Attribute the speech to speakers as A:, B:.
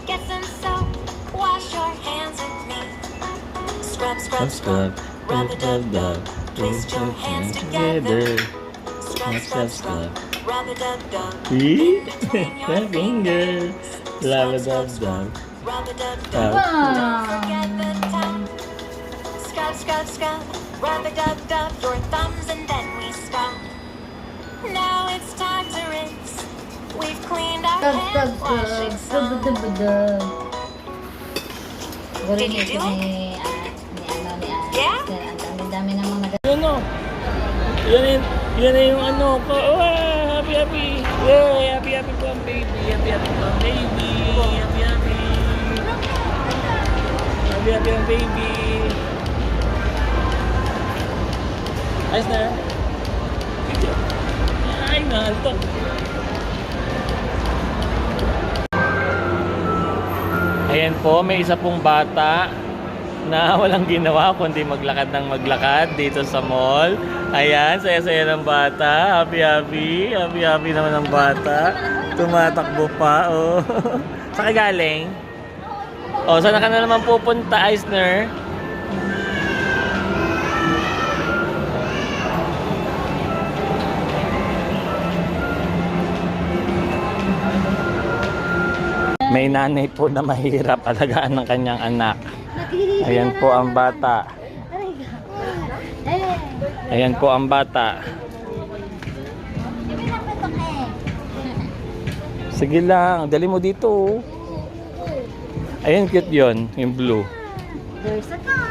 A: Get some soap, wash your hands with me. Scrub, scrub, scrub, rub a dub dub. Twist your hands together. Scrub, scrub, scrub, rub a dub dub. Between your fingers.
B: Love a dub dub.
A: Rub a dub dub.
B: Wow.
A: Don't forget the tongue. Scrub, scrub, scrub, rub a dub dub. Your thumbs and then we stop. Now it's time to rinse. We've cleaned our hand washing some.
C: Did you do it? Yeah?
B: Yan o. Yan na yung ano ko. Oh, happy happy. Yay, happy happy po ang baby. Happy happy po ang baby. Happy happy. Happy happy ang baby. Ayos na. Video. Ay, mahal to. Ayan po, may isa pong bata na walang ginawa kundi maglakad ng maglakad dito sa mall. Ayan, saya-saya ng bata. Happy happy. Happy happy naman ng bata. Tumatakbo pa. Oh. Saan ka galing? Oh, saan ka na naman pupunta, Eisner? May nanay po na mahirap alagaan ng kanyang anak. Ayan po ang bata. Ayan po ang bata. Sige lang, dali mo dito. Ayan, cute yun, yung blue.
C: There's a car.